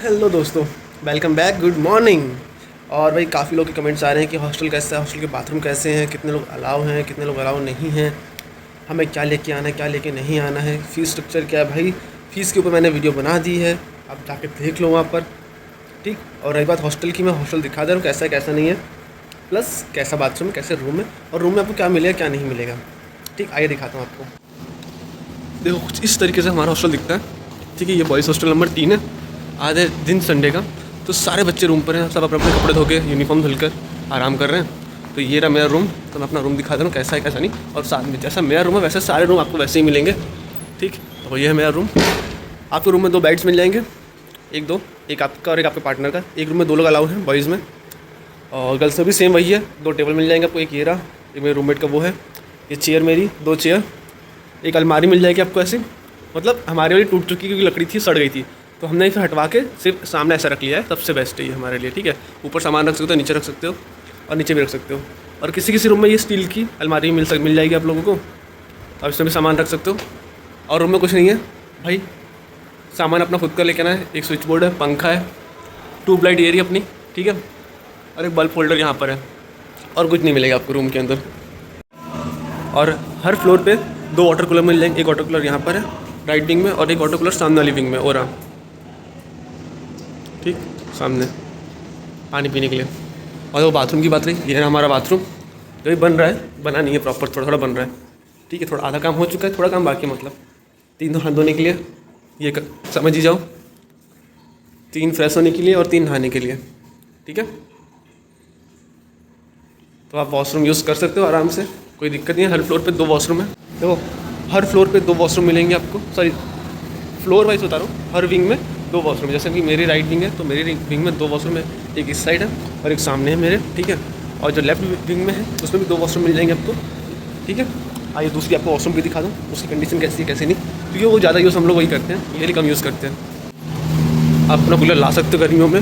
Hello दोस्तों, welcome back, good morning. और भाई काफ़ी लोग के कमेंट्स आ रहे हैं कि हॉस्टल कैसा है, हॉस्टल के बाथरूम कैसे हैं, कितने लोग अलाउ हैं, कितने लोग अलाउ नहीं हैं, हमें क्या लेके आना है, क्या लेके नहीं आना है, फ़ीस स्ट्रक्चर क्या है। भाई फ़ीस के ऊपर मैंने वीडियो बना दी है, आप जाके देख लो वहाँ पर। ठीक। और रही बात हॉस्टल की, मैं हॉस्टल दिखा दे रहा हूँ कैसा है कैसा नहीं है, प्लस कैसा बाथरूम है, कैसे रूम है, और रूम में आपको क्या मिलेगा क्या नहीं मिलेगा। ठीक, आइए दिखाता हूँ आपको। देखो कुछ इस तरीके से हमारा हॉस्टल दिखता है। ठीक है, ये बॉयज़ हॉस्टल नंबर 3 है। आज है दिन संडे का, तो सारे बच्चे रूम पर हैं, सब अपने अपने कपड़े धो के यूनिफॉर्म धुलकर आराम कर रहे हैं। तो ये रहा मेरा रूम। तो मैं अपना रूम दिखा दे रहा हूँ कैसा है कैसा नहीं, और साथ में जैसा मेरा रूम है वैसे सारे रूम आपको वैसे ही मिलेंगे। ठीक, तो ये है मेरा रूम। आपके रूम में 2 बेड्स मिल जाएंगे, एक आपका और एक आपके पार्टनर का। एक रूम में 2 लोग अलाउ हैं बॉयज़ में, और गर्ल्स में भी सेम वही है। 2 टेबल मिल जाएंगे आपको, एक ये रहा, एक मेरे रूममेट का वो है, ये चेयर मेरी, 2 चेयर, एक अलमारी मिल जाएगी आपको ऐसे। मतलब हमारी वाली टूट चुकी क्योंकि लकड़ी थी, सड़ गई थी, तो हमने इसे हटवा के सिर्फ सामने ऐसा रख लिया है। सबसे बेस्ट है ये हमारे लिए। ठीक है, ऊपर सामान रख सकते हो, नीचे रख सकते हो, और नीचे भी रख सकते हो। और किसी किसी रूम में ये स्टील की अलमारी मिल जाएगी आप लोगों को, और इसमें भी सामान रख सकते हो। और रूम में कुछ नहीं है भाई, सामान अपना खुद का लेके आना है। एक स्विच बोर्ड है, पंखा है, ट्यूबलाइट ये रही अपनी, ठीक है, और एक बल्ब होल्डर यहाँ पर है, और कुछ नहीं मिलेगा आपको रूम के अंदर। और हर फ्लोर पे 2 वाटर कूलर मिल जाएंगे। एक वाटर कूलर यहाँ पर है राइट विंग में, और एक वाटर कूलर सामने वाली विंग में और ठीक सामने पानी पीने के लिए। और वो बाथरूम की बात रही, ये है हमारा बाथरूम, जो भी बन रहा है, बना नहीं है प्रॉपर, थोड़ा थोड़ा बन रहा है। ठीक है, थोड़ा आधा काम हो चुका है, थोड़ा काम बाकी है। मतलब 3 हाथ धोने के लिए, ये समझ ही जाओ, 3 फ्रेश होने के लिए और 3 नहाने के लिए। ठीक है, तो आप वॉशरूम यूज़ कर सकते हो आराम से, कोई दिक्कत नहीं है। हर फ्लोर पे 2 वॉशरूम है। देखो हर फ्लोर पे 2 वॉशरूम मिलेंगे आपको, सॉरी फ्लोर वाइज बता रहा हूँ। हर विंग में 2 वॉशरूम है, जैसे कि मेरी राइट विंग है तो मेरी विंग में 2 वॉशरूम है, एक इस साइड है और एक सामने है मेरे। ठीक है, और जो लेफ्ट विंग में है उसमें भी 2 वॉशरूम मिल जाएंगे आपको। ठीक है, आइए दूसरी आपको वॉशरूम भी दिखा दूँ, उसकी कंडीशन कैसी है कैसी नहीं, क्योंकि वो ज़्यादा यूज़ हम लोग वही करते हैं, ये कम यूज़ करते हैं। आप अपना कूलर ला सकते हो गर्मियों में,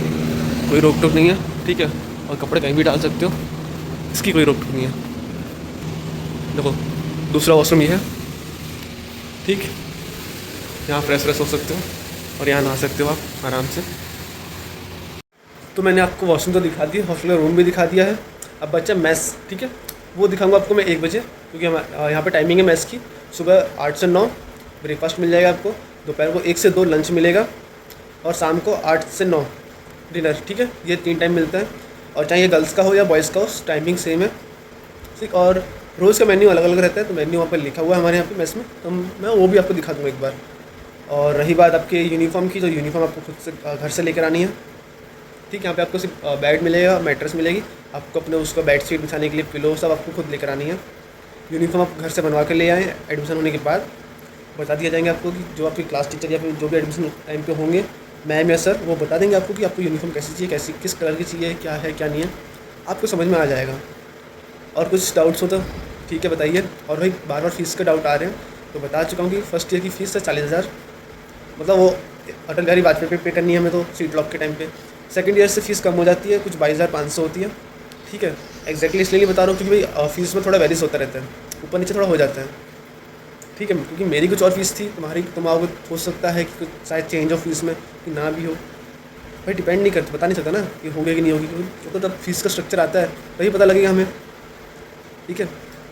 कोई रोक टोक नहीं है। ठीक है, और कपड़े कहीं भी डाल सकते हो, इसकी कोई रोक टोक नहीं है। देखो दूसरा वॉशरूम ये है। ठीक, यहाँ फ्रेश हो सकते हो और यहाँ नहा सकते हो आप आराम से। तो मैंने आपको वॉशरूम तो दिखा दिया, हॉस्टल का रूम भी दिखा दिया है। अब बच्चा मेस, ठीक है, वो दिखाऊंगा आपको मैं 1 बजे, क्योंकि हम यहाँ पे टाइमिंग है मेस की। सुबह 8 से 9 ब्रेकफास्ट मिल जाएगा आपको, दोपहर को 1 से 2 लंच मिलेगा, और शाम को 8 से 9 डिनर। ठीक है, ये 3 टाइम मिलता है, और चाहे गर्ल्स का हो या बॉयज़ का हो टाइमिंग सेम है। ठीक, और रोज़ का मेन्यू अलग अलग रहता है, तो मेन्यू वहाँ पर लिखा हुआ है हमारे यहाँ पे मेस में, तो मैं वो भी आपको दिखा दूँगा एक बार। और रही बात आपके यूनिफॉर्म की, तो यूनिफॉर्म आपको खुद से घर से लेकर आनी है। ठीक, यहाँ पे आपको सिर्फ बेड मिलेगा, मैट्रेस मिलेगी, आपको अपने उसका बेड शीट बिछाने के लिए पिलो सब आपको खुद लेकर आनी है। यूनिफॉर्म आप घर से बनवा कर ले आएँ, एडमिशन होने के बाद बता दिया जाएंगे आपको कि जो आपके क्लास टीचर या फिर जो भी एडमिशन टाइम पे होंगे, मैम या सर, वो बता देंगे आपको कि आपको यूनिफॉर्म कैसी चाहिए, कैसी किस कलर की चाहिए, क्या है क्या नहीं है, आपको समझ में आ जाएगा। और कुछ डाउट्स हो तो ठीक है बताइए। और भाई बार बार फीस का डाउट आ रहे हैं, तो बता चुका हूँ कि फर्स्ट ईयर की फ़ीस है 40,000, मतलब वो अटल बिहारी वाजपेयी पे पे करनी है हमें, तो सीट लॉक के टाइम पे। सेकंड ईयर से फ़ीस कम हो जाती है, कुछ 22,500 होती है। ठीक है, एग्जैक्टली इसलिए नहीं बता रहा हूँ क्योंकि भाई फ़ीस में थोड़ा वेरिस होता रहता है, ऊपर नीचे थोड़ा हो जाता है। ठीक है, क्योंकि मेरी कुछ और फीस थी, तुम्हारी तुम आओगे हो सकता है कि कुछ शायद चेंज हो फीस में, कि ना भी हो। भाई डिपेंड नहीं करता, बता नहीं सकता ना कि होगी कि नहीं होगी, क्योंकि तो जब फीस का स्ट्रक्चर आता है तभी पता लगेगा हमें। ठीक है,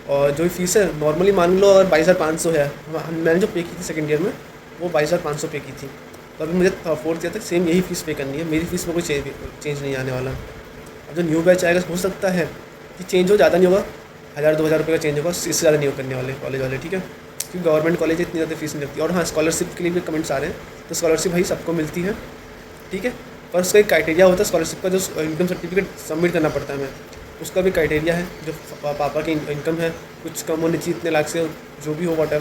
और जो फीस है नॉर्मली मान लो, और 22,500 है, मैंने जो पे की थी सेकंड ईयर में वो 22,500 पे की थी, तो अभी मुझे 4th ईयर तक सेम यही फ़ीस पे करनी है। मेरी फ़ीस में कोई चेंज नहीं आने वाला। अब जो न्यू बैच आएगा हो सकता है कि चेंज हो, ज़्यादा नहीं होगा, 1,000-2,000 रुपये का चेंज होगा, इससे ज़्यादा नहीं हो करने वाले कॉलेज वाले। ठीक है, क्योंकि गवर्नमेंट कॉलेज इतनी ज़्यादा फीस नहीं लगती। और हाँ, स्कॉलरशिप के लिए भी कमेंट्स आ रहे हैं, तो स्कॉलरशिप भाई सबको मिलती है। ठीक है, पर उसका एक क्राइटेरिया होता है स्कॉलरशिप का, जो इनकम सर्टिफिकेट सबमिट करना पड़ता है हमें, उसका भी क्राइटेरिया है। जो पापा की इनकम है कुछ कम होनी चाहिए, इतने लाख से जो भी हो वॉट।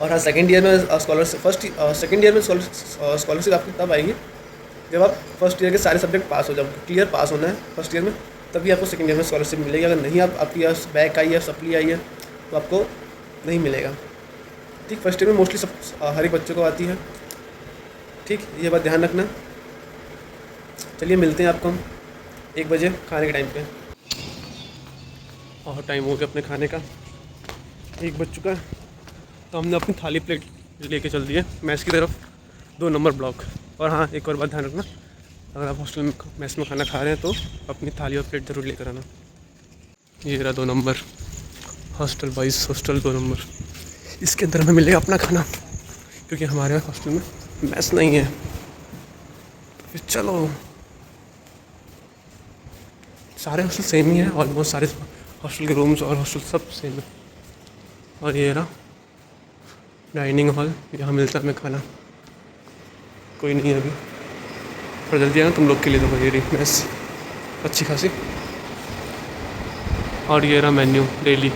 और हाँ, सेकंड ईयर में स्कॉलरशिप, सेकंड ईयर में स्कॉलरशिप आपकी तब आएगी जब आप फर्स्ट ईयर के सारे सब्जेक्ट पास हो जाओ, क्लियर पास होना है फर्स्ट ईयर में, तभी आपको सेकंड ईयर में स्कॉलरशिप मिलेगी। अगर नहीं आपकी बैक आई है, सप्ली आई है, तो आपको नहीं मिलेगा। ठीक, फर्स्ट ईयर में मोस्टली सब हर एक बच्चों को आती है। ठीक, ये बात ध्यान रखना। चलिए मिलते हैं आपको हम 1 बजे खाने के टाइम पे। और टाइम हो गया अपने खाने का, 1 बज चुका है, तो हमने अपनी थाली प्लेट लेके चल दिए मैस की तरफ, 2 नंबर ब्लॉक। और हाँ, एक और बात ध्यान रखना, अगर आप हॉस्टल में मैस में खाना खा रहे हैं तो अपनी थाली और प्लेट ज़रूर लेकर आना। ये रहा 2 number hostel, boys hostel 2 number. इसके अंदर हमें मिलेगा अपना खाना, क्योंकि हमारे हॉस्टल में मैस नहीं है। फिर चलो, सारे हॉस्टल सेम ही है ऑलमोस्ट, सारे हॉस्टल के रूम्स और हॉस्टल सब सेम है। और ये रहा डाइनिंग हॉल, यहाँ मिलता है हमें खाना। कोई नहीं है अभी, पर जल्दी आना तुम लोग के लिए। तो ये रही मैस अच्छी खासी। और ये रहा मेन्यू डेली,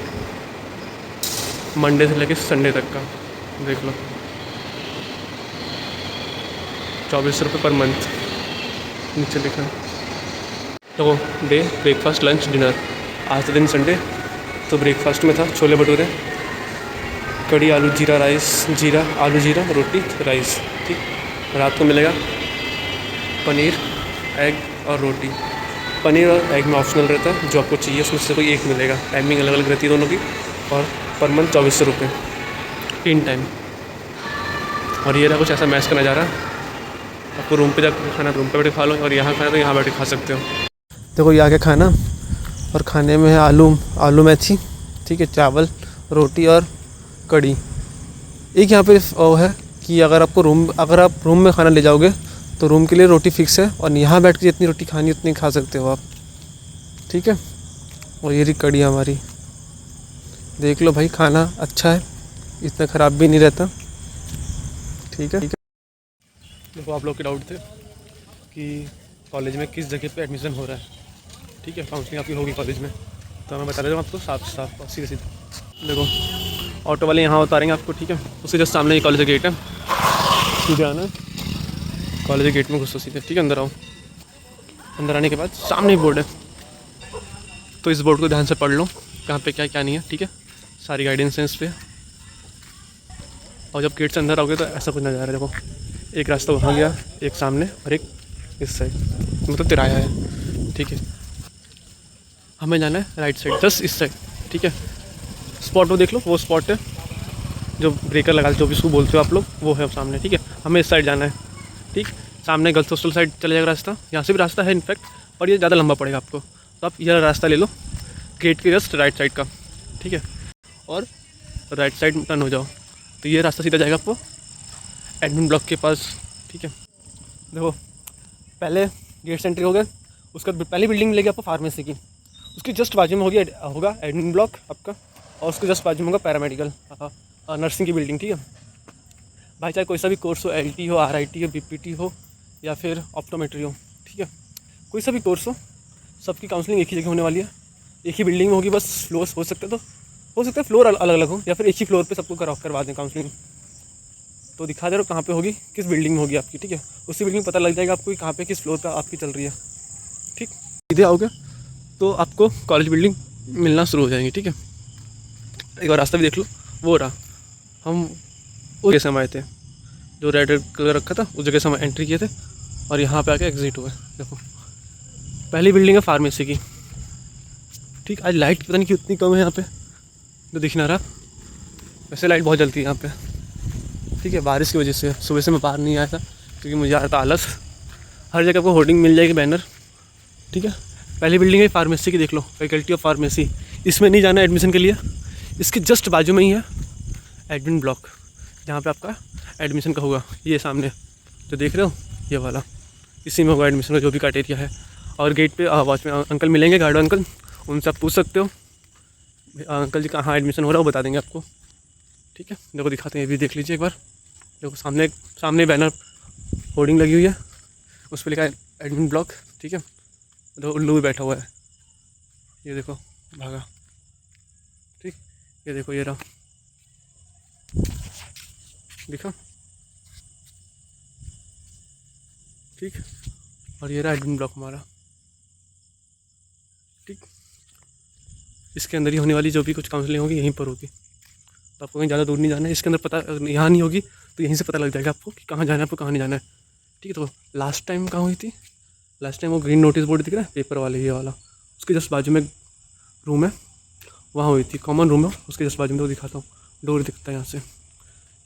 मंडे से लेकर संडे तक का, देख लो। 24 रुपये पर मंथ नीचे लिखा है। तो डे ब्रेकफास्ट लंच डिनर, आज का दिन संडे तो ब्रेकफास्ट में था छोले भटूरे, कड़ी आलू जीरा राइस, जीरा आलू जीरा रोटी राइस। ठीक, रात को मिलेगा पनीर एग और रोटी। पनीर और एग में ऑप्शनल रहता है, जो आपको चाहिए उसमें से कोई एक मिलेगा। टाइमिंग अलग अलग रहती है दोनों की, और पर मंथ 2400 रुपये 3 टाइम। और ये रहा कुछ ऐसा मैच का नज़ारा। आपको रूम पे जाकर खाना रूम पे बैठे खा लो, और यहाँ खाना तो यहाँ बैठे खा सकते हो। देखो ये आके खाना, और खाने में है आलू मेथी, ठीक है, चावल रोटी और कड़ी। एक यहाँ पे वो है कि अगर आप रूम में खाना ले जाओगे तो रूम के लिए रोटी फिक्स है, और यहाँ बैठ के जितनी रोटी खानी उतनी खा सकते हो आप, ठीक है। और ये रही कड़ी हमारी, देख लो भाई, खाना अच्छा है, इतना ख़राब भी नहीं रहता, ठीक है। देखो आप लोग के डाउट थे कि कॉलेज में किस जगह पे एडमिशन हो रहा है, ठीक है, काउंसलिंग आपकी होगी कॉलेज में, तो मैं बता देता हूँ आपको साफ सीधे। देखो ऑटो वाले यहाँ उतारेंगे आपको, ठीक है, उसके जस्ट सामने ही कॉलेज का गेट है, सीधे आना है, कॉलेज के गेट में घुसो सीधे, ठीक है। अंदर आओ, अंदर आने के बाद सामने ही बोर्ड है, तो इस बोर्ड को ध्यान से पढ़ लो, कहाँ पे क्या क्या नहीं है, ठीक है, सारी गाइडेंस है इस पर। और जब गेट से अंदर आओगे तो ऐसा कुछ नज़ारा है। देखो एक रास्ता वहाँ गया, एक सामने, और एक इस साइड, मतलब तिराया है, ठीक है। हमें जाना है राइट साइड, जस्ट इस साइड, ठीक है। स्पॉट वो देख लो, वो स्पॉट है जो ब्रेकर लगा, जो भी उसको बोलते हो आप लोग, वो है सामने, ठीक है। हमें इस साइड जाना है, ठीक। सामने गर्ल्स हॉस्टल साइड चले जाएगा रास्ता, यहाँ से भी रास्ता है इनफैक्ट, और ये ज़्यादा लंबा पड़ेगा आपको, तो आप यह रास्ता ले लो गेट के जस्ट राइट साइड का, ठीक है, और राइट साइड टर्न हो जाओ, तो ये रास्ता सीधा जाएगा आपको एडमिन ब्लॉक के पास, ठीक है। देखो पहले गेट से एंट्री हो गए, उसका पहली बिल्डिंग मिलेगी आपको फार्मेसी की, उसकी जस्ट बाजू में होगा एडमिन ब्लॉक आपका, और उसके जस्ट बाजू में होगा पैरामेडिकल नर्सिंग की बिल्डिंग, ठीक है। भाई चाहे कोई सा भी कोर्स हो, LT हो, RIT हो, BPT हो, या फिर ऑप्टोमेट्री हो, ठीक है, कोई सा भी कोर्स हो, सबकी काउंसलिंग एक ही जगह होने वाली है, एक ही बिल्डिंग में होगी। बस फ्लोर हो सकते हैं फ्लोर अलग अलग हो, या फिर एक ही फ्लोर पे सबको करवा दें काउंसलिंग। तो दिखा दे रहा हूँ कहाँ पे होगी, किस बिल्डिंग में होगी आपकी, ठीक है। उसी बिल्डिंग में पता लग जाएगा आपको कहाँ पे किस फ्लोर पे आपकी चल रही है, ठीक। सीधे आओगे तो आपको कॉलेज बिल्डिंग मिलना शुरू हो जाएंगी, ठीक है। एक बार रास्ता भी देख लो, वो रहा, हम उस जगह से हम आए थे, जो रेड कलर रखा था उस जगह से हम एंट्री किए थे, और यहाँ पे आके एग्जिट हुआ। देखो पहली बिल्डिंग है फार्मेसी की, ठीक। आज लाइट पता नहीं क्यों इतनी कम है यहाँ पे, तो दिख ना रहा, वैसे लाइट बहुत जलती है यहाँ पे, ठीक है। बारिश की वजह से सुबह से मैं बाहर नहीं आया था, क्योंकि मुझे आ रहा था आलस। हर जगह आपको होर्डिंग मिल जाएगी, बैनर, ठीक है। पहली बिल्डिंग है फार्मेसी की, देख लो, फैकल्टी ऑफ फार्मेसी। इसमें नहीं जाना एडमिशन के लिए, इसके जस्ट बाजू में ही है एडमिन ब्लॉक, जहाँ पे आपका एडमिशन का होगा। ये सामने जो देख रहे हो, ये वाला, इसी में होगा एडमिशन का जो भी क्राइटेरिया है। और गेट पे वॉचमैन अंकल मिलेंगे, गार्ड अंकल, उनसे आप पूछ सकते हो अंकल जी कहाँ एडमिशन हो रहा है, वो बता देंगे आपको, ठीक है। देखो दिखाते हैं, ये भी देख लीजिए एक बार। देखो सामने बैनर होर्डिंग लगी हुई है, उस पर लिखा है एडमिन ब्लॉक, ठीक है। तो उल्लू भी बैठा हुआ है, ये देखो भागा, ठीक। ये देखो ये रहा, दिखा, ठीक। और ये रहा एडमिन ब्लॉक हमारा, ठीक। इसके अंदर ही होने वाली जो भी कुछ काउंसलिंग होगी यहीं पर होगी, तो आपको कहीं ज़्यादा दूर नहीं जाना है। इसके अंदर पता यहाँ नहीं होगी तो यहीं से पता लग जाएगा आपको कि कहाँ जाना है, आपको कहाँ नहीं जाना है, ठीक है। तो लास्ट टाइम कहाँ हुई थी, लास्ट टाइम वो ग्रीन नोटिस बोर्ड दिख रहा है पेपर वाले, ये वाला, उसके जस्ट बाजू में रूम है, वहाँ हुई थी, कॉमन रूम है, उसके जस्ट बाजू में। तो दिखाता हूँ, डोर दिखता है यहाँ से,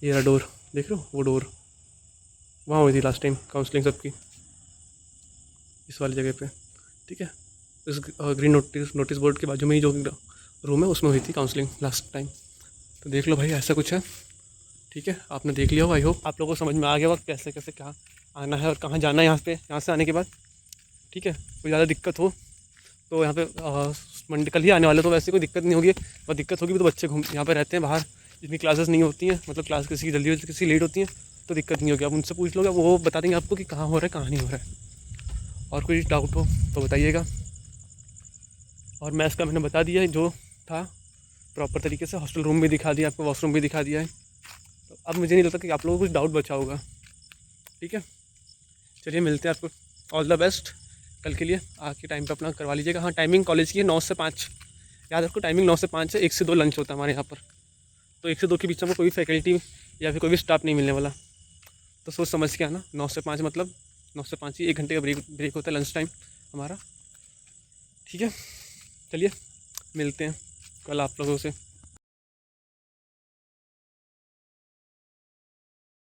ये रहा डोर, देख रहे हो वो डोर, वहाँ हुई थी लास्ट टाइम काउंसलिंग सबकी, इस वाली जगह पे। ठीक है, इस ग्रीन नोटिस बोर्ड के बाजू में ही जो रूम है उसमें हुई थी काउंसलिंग लास्ट टाइम। तो देख लो भाई, ऐसा कुछ है। ठीक है, आपने देख लिया हो, आई होप आप लोगों को समझ में आ गया होगा कैसे कैसे क्या आना है और कहाँ जाना है यहाँ से आने के बाद। ठीक है, कोई ज़्यादा दिक्कत हो तो यहाँ पे मंडे कल ही आने वाले, तो वैसे कोई दिक्कत नहीं होगी, और दिक्कत होगी तो बच्चे घूम यहाँ पे रहते हैं बाहर, जितनी क्लासेस नहीं होती हैं, मतलब क्लास किसी की जल्दी होती है किसी की लेट होती हैं, तो दिक्कत नहीं होगी। आप उनसे पूछ लोगे, वो बता देंगे आपको कि कहाँ हो रहा है कहाँ नहीं हो रहा है। और कोई डाउट हो तो बताइएगा। और मैथ्स का मैंने बता दिया है जो था प्रॉपर तरीके से, हॉस्टल रूम भी दिखा दिया आपको, वॉशरूम भी दिखा दिया है। तो अब मुझे नहीं लगता कि आप लोगों को कुछ डाउट बचा होगा। ठीक है, चलिए मिलते हैं, आपको ऑल द बेस्ट कल के लिए। आज के टाइम पे अपना करवा लीजिएगा। हाँ, टाइमिंग कॉलेज की है 9 से 5, याद रखो टाइमिंग 9 से 5 है। 1 से 2 लंच होता है हमारे यहाँ पर, तो 1 से 2 के बीच में कोई भी फैकल्टी या फिर कोई भी स्टाफ नहीं मिलने वाला, तो सोच समझ के आना। 9 से 5 मतलब 9 से 5 ही 1 घंटे का ब्रेक होता है लंच टाइम हमारा। ठीक है, चलिए मिलते हैं कल आप लोगों से।